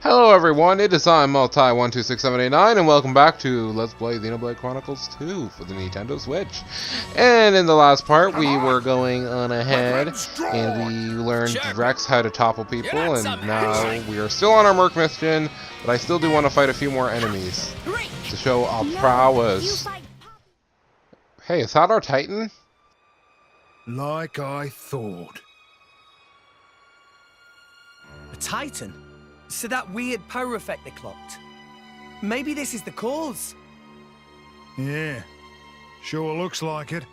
Hello everyone, it is I, Multi126789, and welcome back to Let's Play Xenoblade Chronicles 2 for the Nintendo Switch. And in the last part, we were going on ahead, and we learned Rex how to topple people, and now we are still on our Merc mission, but I still do want to fight a few more enemies to show our prowess. Hey, is that our Titan? Like I thought. A Titan? So that weird power effect they clocked. Maybe this is the cause. Yeah, sure looks like it.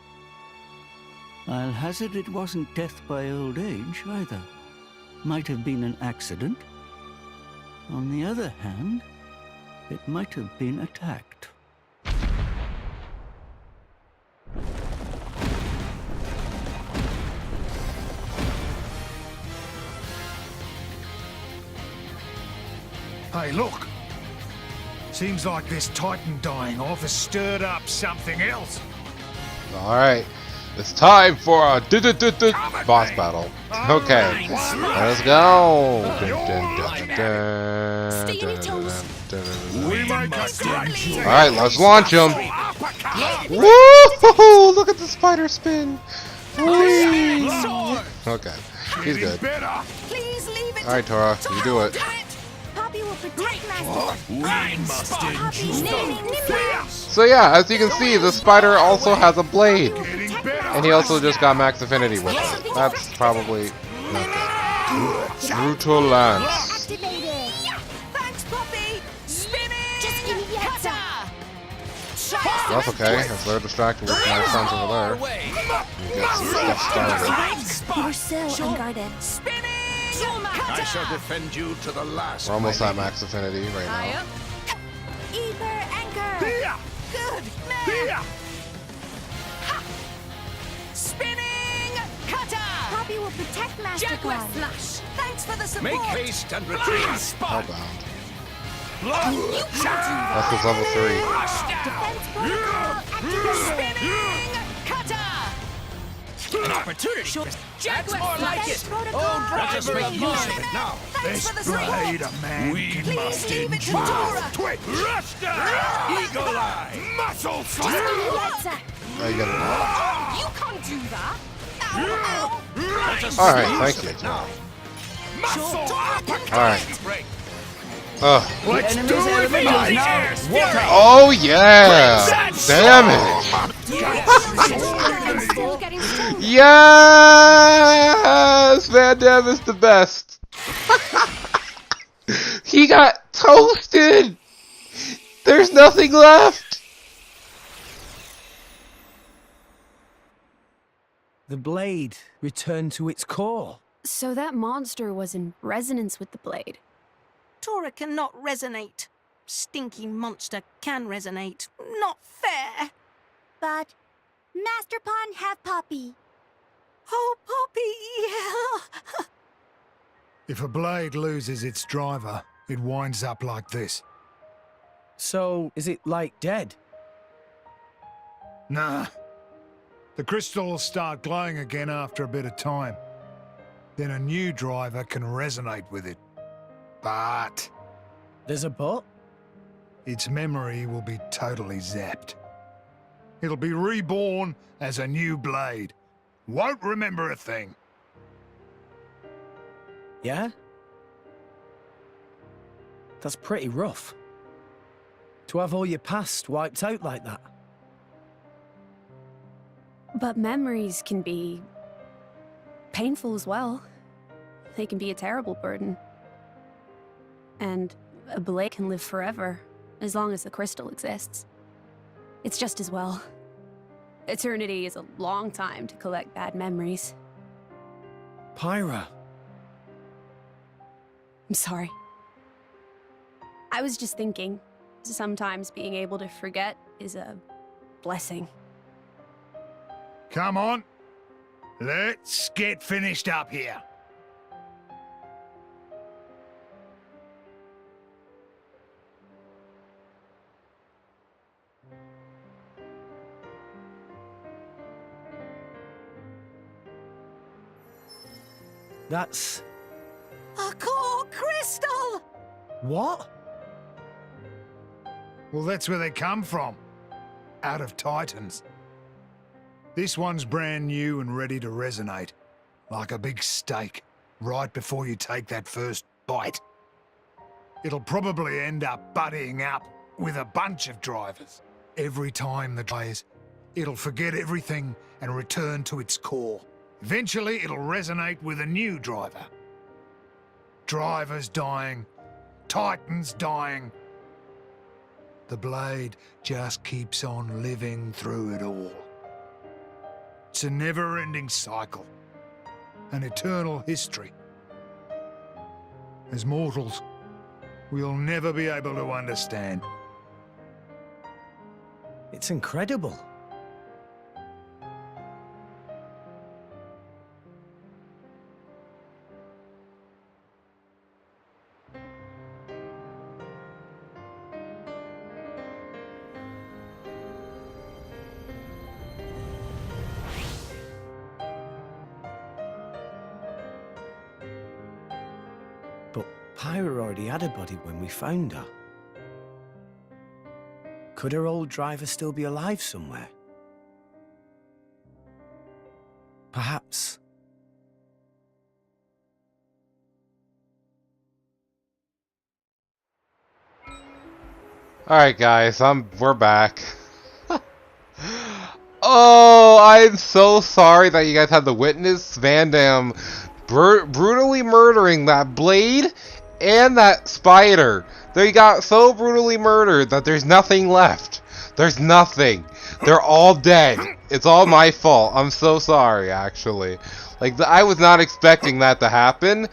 I'll hazard it wasn't death by old age, either. Might have been an accident. On the other hand, it might have been attacked. Hey, look! Seems like this Titan dying off has stirred up something else. Alright, it's time for a boss battle. Okay, let's go! Alright, let's launch him! Woo! Look at the spider spin! Whee! Okay, he's good. Alright, Tora, you do it. So yeah, as you can see, the spider also has a blade. And he also just got max affinity with it. That's probably not good. Brutal Lance. That's okay, if they're distracted with my friends over there. You get some stuff started. You're so unguarded. I shall defend you to the last. We're almost at max affinity right now. Ether anchor. Good man. Spinning cutter. Poppy will protect Master Jaguar Quan. flash. Thanks for the support. Make haste and retreat. Hellbound. That's his level 3. Defense protocol activated. Spinning cutter. An opportunity. Jaguar more like flash. it. Protocol Let us make use of it now. Thanks This for the support. blade a man can Please must leave it to endure. Tora. Twitch. Eagle eye. Muscle fire. Let's Oh, you got it. You can't do that. Ow, Let us Alright, make thank use you. of it now. ow. Alright. Break. Let's do it, mate! Oh yeah! Damage! I'm still getting stoned. Yes! Vandham is the best! He got toasted! There's nothing left! The blade returned to its core. So that monster was in resonance with the blade. Tora cannot resonate. Stinky monster can resonate. Not fair. But Master Pawn have Poppy. Oh, Poppy, yeah. If a blade loses its driver, it winds up like this. So, is it like dead? Nah. The crystal will start glowing again after a bit of time. Then a new driver can resonate with it. But There's a but? its memory will be totally zapped. It'll be reborn as a new blade. Won't remember a thing. Yeah? That's pretty rough. To have all your past wiped out like that. But memories can be painful as well. They can be a terrible burden. And a blade can live forever, as long as the crystal exists. It's just as well. Eternity is a long time to collect bad memories. Pyra. I'm sorry. I was just thinking, sometimes being able to forget is a blessing. Come on. Let's get finished up here. That's... A core crystal! What? Well, that's where they come from. Out of Titans. This one's brand new and ready to resonate. Like a big steak, right before you take that first bite. It'll probably end up buddying up with a bunch of drivers. Every time the dies, it'll forget everything and return to its core. Eventually, it'll resonate with a new driver. Drivers dying, Titans dying. The blade just keeps on living through it all. It's a never-ending cycle, an eternal history. As mortals, we'll never be able to understand. It's incredible. But Pyra already had a body when we found her. Could her old driver still be alive somewhere? Perhaps. Alright guys, we're back. Oh, I'm so sorry that you guys had to witness Vandham brutally murdering that blade and that spider. They got so brutally murdered that there's nothing left. There's nothing. They're all dead. It's all my fault. I'm so sorry, actually. Like, I was not expecting that to happen.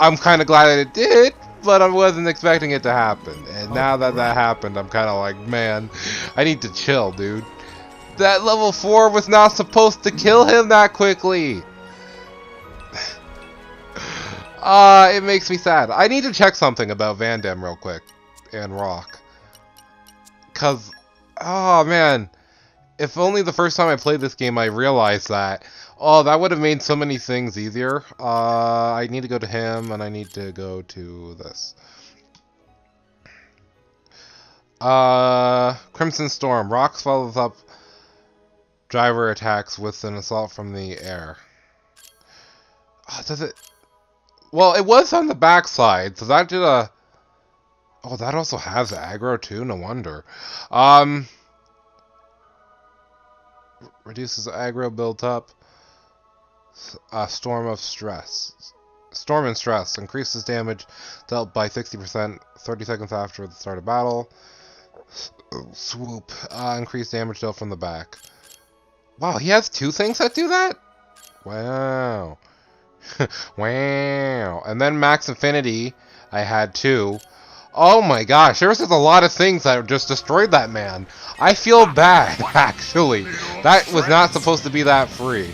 I'm kind of glad that it did, but I wasn't expecting it to happen. And now that that happened, I'm kind of like, man, I need to chill, dude. That level 4 was not supposed to kill him that quickly. It makes me sad. I need to check something about Vandham real quick. And Rock. Cause, oh man. If only the first time I played this game I realized that. Oh, that would have made so many things easier. I need to go to him, and I need to go to this. Crimson Storm. Rock follows up driver attacks with an assault from the air. Oh, does it... Well, it was on the backside, so that did a... Oh, that also has aggro too? No wonder. Reduces aggro built up. Storm of Stress. Storm and Stress. Increases damage dealt by 60% 30 seconds after the start of battle. Swoop. Increased damage dealt from the back. Wow, he has two things that do that? Wow. Wow. And then Max Infinity, I had two. Oh my gosh, there was just a lot of things that just destroyed that man. I feel bad, actually. That was not supposed to be that free.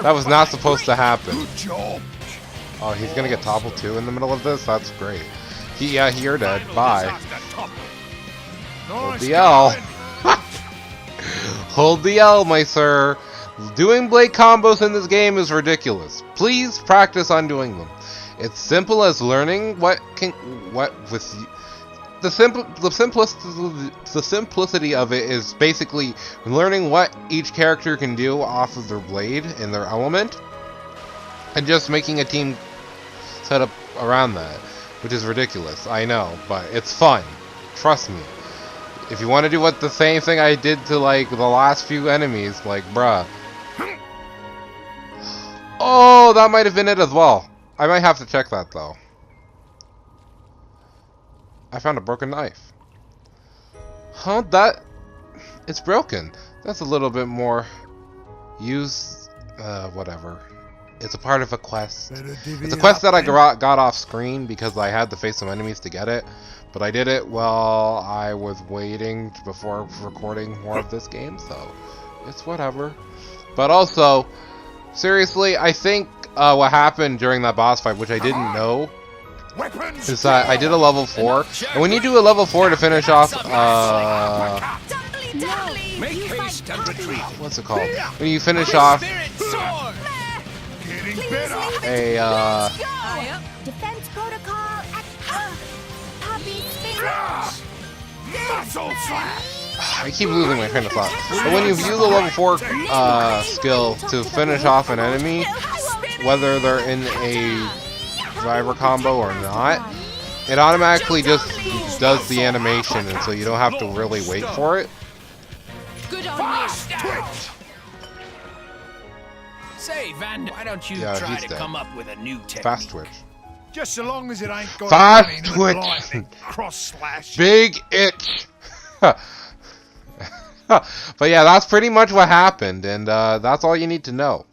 That was not supposed to happen. Oh, he's gonna get toppled too in the middle of this? That's great. Yeah, you're dead. Bye. Hold the L. Hold the L, my sir. Doing blade combos in this game is ridiculous. Please practice on doing them. It's simple as learning the simplicity of it is basically learning what each character can do off of their blade and their element, and just making a team set up around that, which is ridiculous. I know, but it's fun. Trust me. If you want to do the same thing I did to like the last few enemies, like bruh. Oh, that might have been it as well. I might have to check that though. I found a broken knife. Huh? It's broken. That's a little bit more used. Whatever. It's a part of a quest. It's a quest that I got off screen because I had to face some enemies to get it. But I did it while I was waiting before recording more of this game, so it's whatever. But also, seriously, I think what happened during that boss fight, which I didn't know, is that I did a level 4, and when you do a level 4 to finish off, what's it called? When you finish off Muscle slap! I keep losing my train of thought. But when you view the level 4 skill to finish off an enemy, whether they're in a driver combo or not, it automatically just does the animation, and so you don't have to really wait for it. Good on you. Say, Vandham, why don't you try to come up with a new technique? Fast twitch. Just so long as it ain't got Fast twitch. cross slash. Big itch. But yeah, that's pretty much what happened, and that's all you need to know.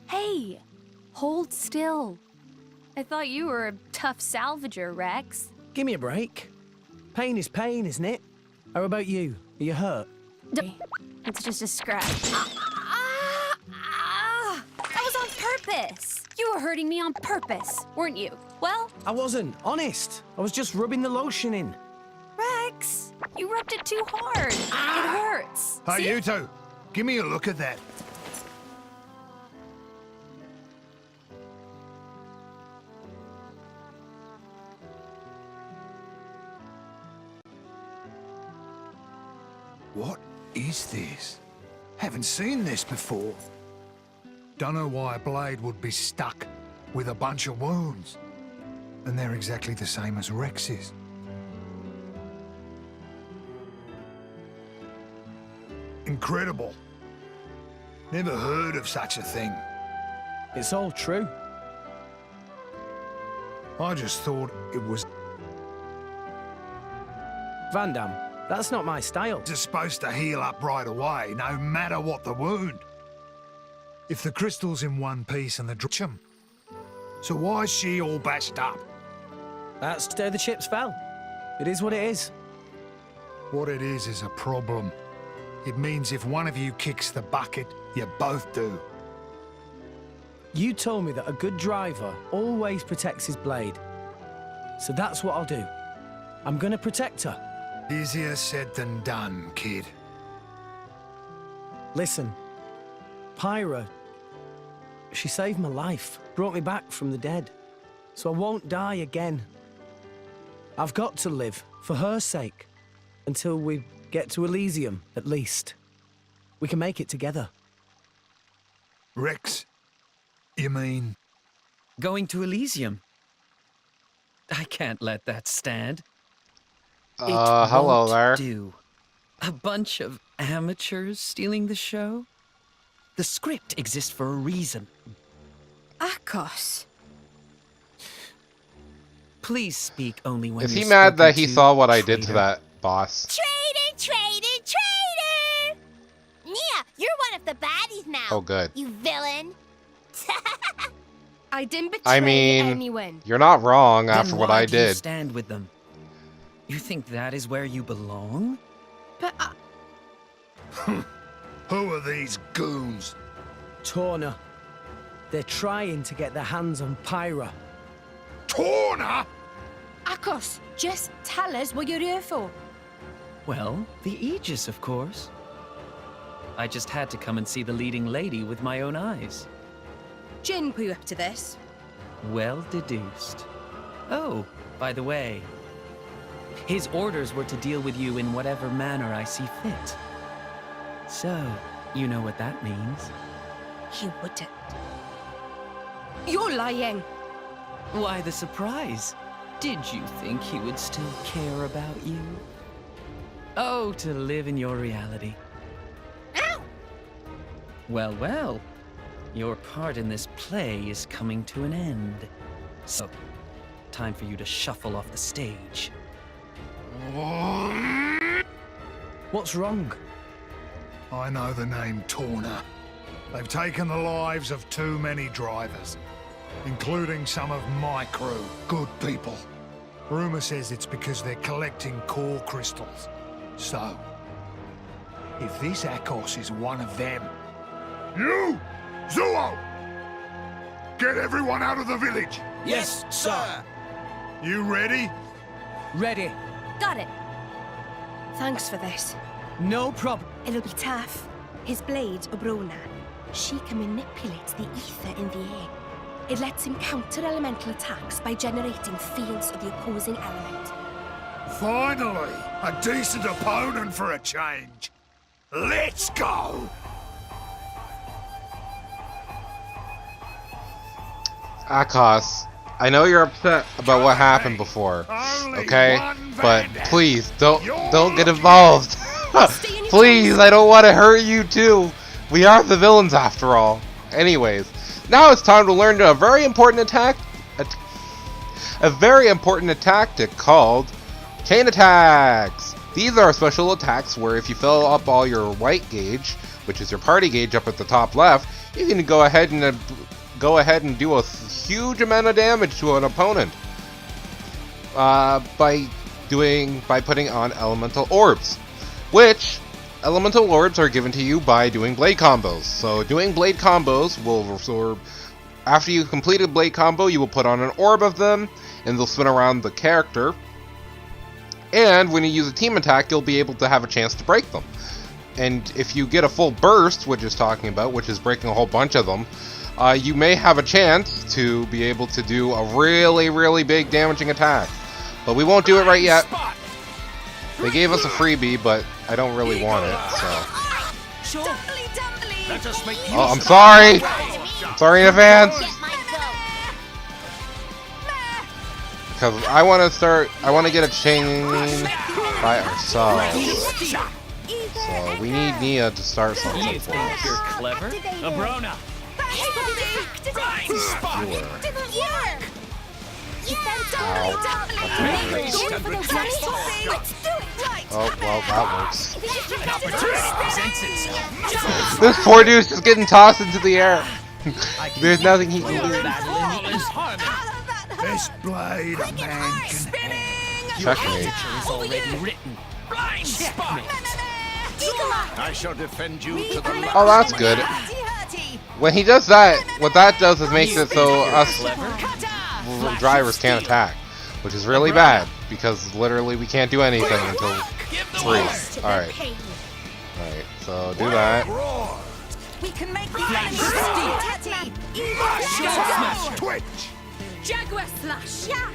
Hey, hold still. I thought you were a tough salvager, Rex. Give me a break. Pain is pain, isn't it? How about you? Are you hurt? It's just a scratch. That was on purpose. You were hurting me on purpose, weren't you? Well, I wasn't, honest. I was just rubbing the lotion in. Rex, you rubbed it too hard. It hurts. Hey, See? you two, give me a look at that. What is this? Haven't seen this before. Don't know why a blade would be stuck with a bunch of wounds. And they're exactly the same as Rex's. Incredible. Never heard of such a thing. It's all true. I just thought it was Vandham, that's not my style. just supposed to heal up right away, no matter what the wound. If the crystal's in one piece and the drum, so why is she all bashed up? That's where the chips fell. It is what it is. What it is a problem. It means if one of you kicks the bucket, you both do. You told me that a good driver always protects his blade. So that's what I'll do. I'm gonna protect her. Easier said than done, kid. Listen, Pyra, she saved my life, brought me back from the dead. So I won't die again. I've got to live, for her sake, until we get to Elysium, at least. We can make it together. Rex, you mean? Going to Elysium? I can't let that stand. Hello won't there. Do. A bunch of amateurs stealing the show? The script exists for a reason. Akos. Please speak only when Is you're he mad that spoken he to, saw what I did to traitor. that boss? Traitor, traitor, traitor! Yeah, you're one of the baddies now. Oh, good. You villain. I didn't betray I mean, anyone. you're not wrong Then after what I why do you did. stand with them? You think that is where you belong? But Who are these goons? Torna. They're trying to get their hands on Pyra. Torna? Akos, just tell us what you're here for. Well, the Aegis, of course. I just had to come and see the leading lady with my own eyes. Jin put you up to this. Well deduced. Oh, by the way, his orders were to deal with you in whatever manner I see fit. So, you know what that means. He wouldn't. You're lying. Why the surprise? Did you think he would still care about you? Oh, to live in your reality. Ow! Well, well. Your part in this play is coming to an end. So, time for you to shuffle off the stage. What's wrong? I know the name Torna. They've taken the lives of too many drivers, including some of my crew. Good people. Rumor says it's because they're collecting core crystals. So, if this Akos is one of them, You! Zuo! Get everyone out of the village! Yes, sir. You ready? Ready. Got it. Thanks for this. No problem. It'll be tough. His blade, Obrona, she can manipulate the ether in the air. It lets him counter elemental attacks by generating fields of the opposing element. Finally! A decent opponent for a change! Let's go! Akos, I know you're upset about what happened before, okay? But please, don't get involved. Please, I don't want to hurt you too. We are the villains after all. Anyways, now it's time to learn a very important tactic called chain attacks. These are special attacks where if you fill up all your white gauge, which is your party gauge up at the top left, you can go ahead and do a huge amount of damage to an opponent by putting on elemental orbs, which elemental orbs are given to you by doing blade combos. So doing blade combos will absorb. After you complete a blade combo, you will put on an orb of them, and they'll spin around the character. And when you use a team attack, you'll be able to have a chance to break them. And if you get a full burst, which is breaking a whole bunch of them, you may have a chance to be able to do a really, really big damaging attack. But we won't do it right yet. They gave us a freebie, but I don't really want it, so. Oh, I'm sorry! I'm sorry in advance! Because I want to get a chain by ourselves. So we need Nia to start something You for think us. you're clever? Abrona! Oh, well, that works. An opportunity presents itself. This poor dude's just getting tossed into the air. There's nothing he can do. This blade a man can have. Checkmate. Is already written. Blind spot. I shall defend you to the last. Oh, that's good. When he does that, what that does is makes it so us drivers can't attack, which is really bad because literally we can't do anything until 3. Alright. Alright, so do that. We can make Twitch! Jaguar slash. Yeah.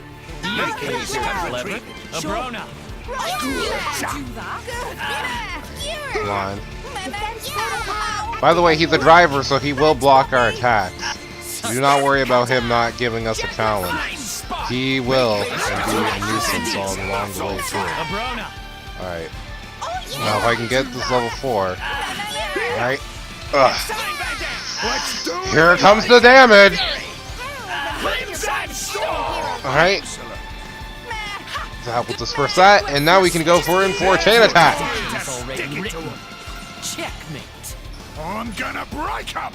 You think you're clever? Abrona! Come on. By the way, he's a driver, so he will block our attacks. Do not worry about him not giving us a challenge. He will, and be a nuisance all along the way too. Alright. Now if I can get this level 4. Alright. Here comes the damage! Alright. That will disperse that, and now we can go for a chain attack! Checkmate. I'm gonna break him!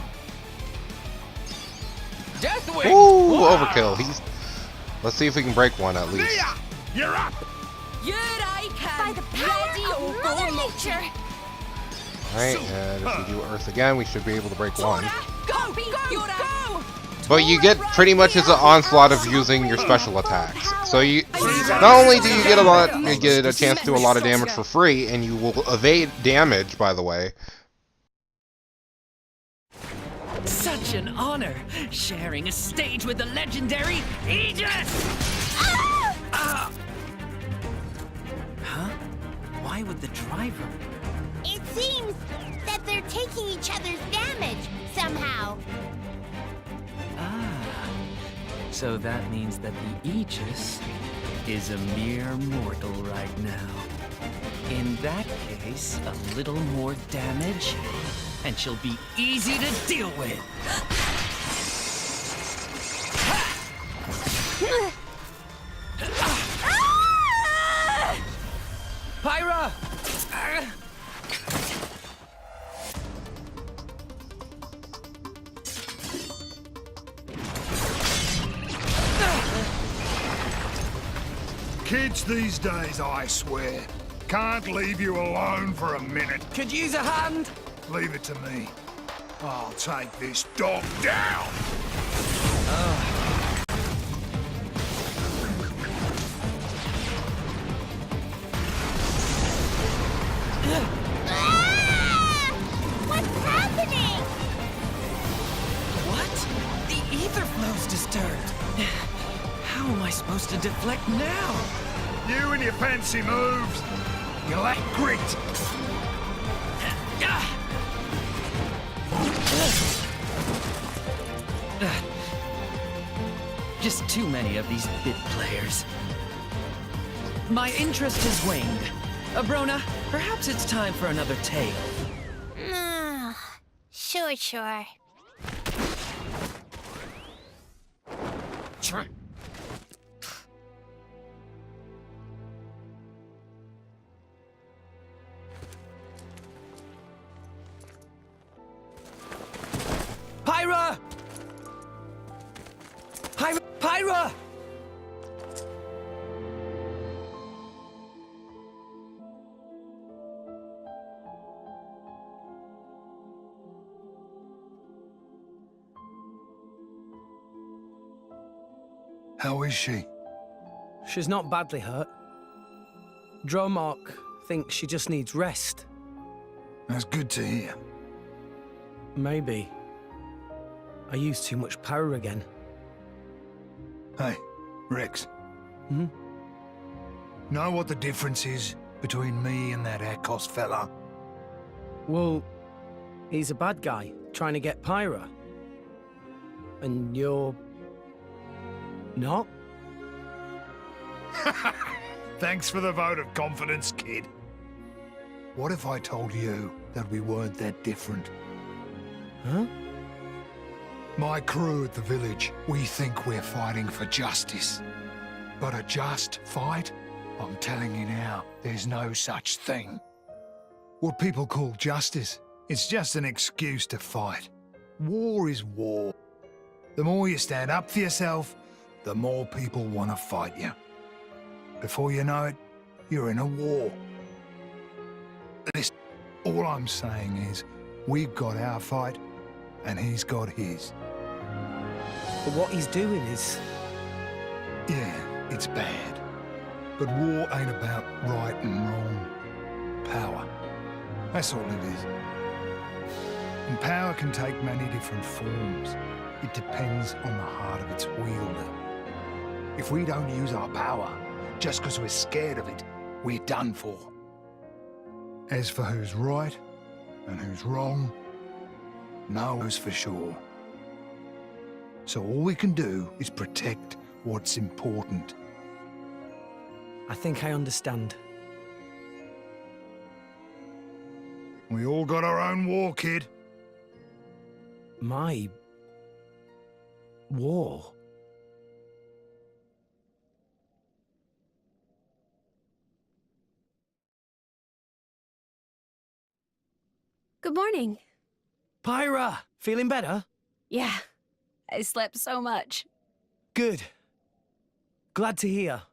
Deathwing. Ooh, overkill. Let's see if we can break one at least. Nia, you're up! Here I come. By the power of Mother Nature. Alright, and if we do Earth again, we should be able to break one. Go, go, go! But you get pretty much as an onslaught of using your special attacks. So you not only do you get a chance to do a lot of damage for free, and you will evade damage, by the way. Such an honor, sharing a stage with the legendary Aegis! Huh? Why would the driver? It seems that they're taking each other's damage somehow. So that means that the Aegis is a mere mortal right now. In that case, a little more damage, and she'll be easy to deal with. Pyra! Kids these days, I swear, can't leave you alone for a minute. Could use a hand. Leave it to me. I'll take this dog down! What's happening? What? The ether flow's disturbed. How am I supposed to deflect now? You and your fancy moves! You lack grit! Just too many of these bit players. My interest has waned. Abrona, perhaps it's time for another tale. Sure. Pyra! Pyra! How is she? She's not badly hurt. Dromark thinks she just needs rest. That's good to hear. Maybe. I used too much power again. Hey, Rex. Hmm? Know what the difference is between me and that Akos fella? Well, he's a bad guy, trying to get Pyra. And you're... not? Thanks for the vote of confidence, kid. What if I told you that we weren't that different? Huh? My crew at the village, we think we're fighting for justice. But a just fight? I'm telling you now, there's no such thing. What people call justice, it's just an excuse to fight. War is war. The more you stand up for yourself, the more people want to fight you. Before you know it, you're in a war. Listen, all I'm saying is, we've got our fight, and he's got his. But what he's doing is... Yeah, it's bad. But war ain't about right and wrong. Power. That's all it is. And power can take many different forms. It depends on the heart of its wielder. If we don't use our power, just because we're scared of it, we're done for. As for who's right and who's wrong, no one's for sure. So all we can do is protect what's important. I think I understand. We all got our own war, kid. My... war? Good morning. Pyra! Feeling better? Yeah, I slept so much. Good. Glad to hear.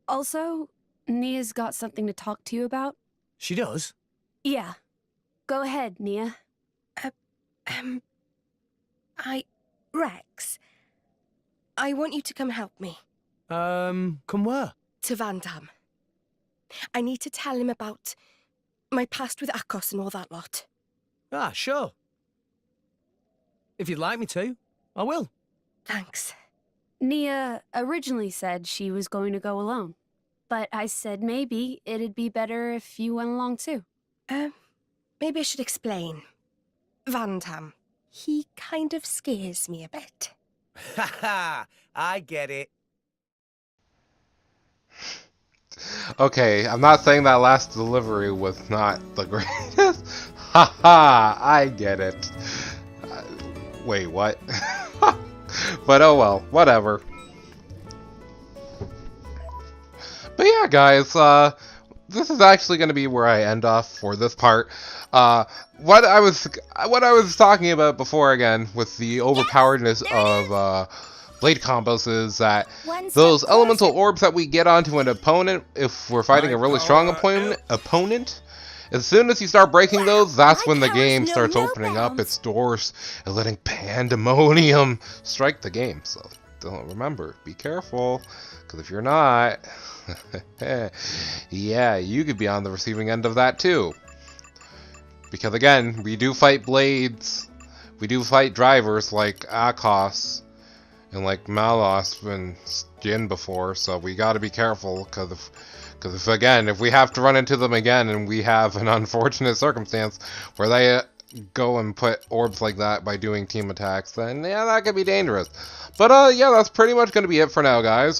Also, Nia's got something to talk to you about. She does? Yeah. Go ahead, Nia. Rex, I want you to come help me. Come where? To Vandham. I need to tell him about my past with Akos and all that lot. Ah, sure. If you'd like me to, I will. Thanks. Nia originally said she was going to go alone, but I said maybe it'd be better if you went along too. Maybe I should explain. Vandham, he kind of scares me a bit. Haha, I get it. Okay, I'm not saying that last delivery was not the greatest. Haha, I get it. Wait, what? But oh well, whatever. But yeah, guys, this is actually going to be where I end off for this part. What I was talking about before, again, with the overpoweredness of blade combos, is that those elemental orbs that we get onto an opponent, if we're fighting a really strong opponent, As soon as you start breaking those, that's when the my game powers know starts no opening up bounds. its doors and letting pandemonium strike the game. So don't remember, be careful, because if you're not, yeah, you could be on the receiving end of that too. Because again, we do fight blades, we do fight drivers like Akos and like Malos and Jin before, so we got to be careful, because if we have to run into them again and we have an unfortunate circumstance where they go and put orbs like that by doing team attacks, then yeah, that could be dangerous. But yeah, that's pretty much going to be it for now, guys.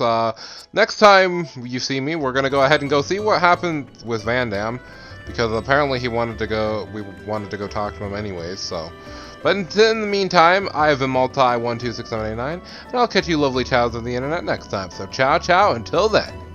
Next time you see me, we're going to go ahead and go see what happened with Vandham, because apparently we wanted to go talk to him anyways, so. But in the meantime, I have been Multi126789, and I'll catch you lovely chows on the internet next time. So ciao, ciao, until then.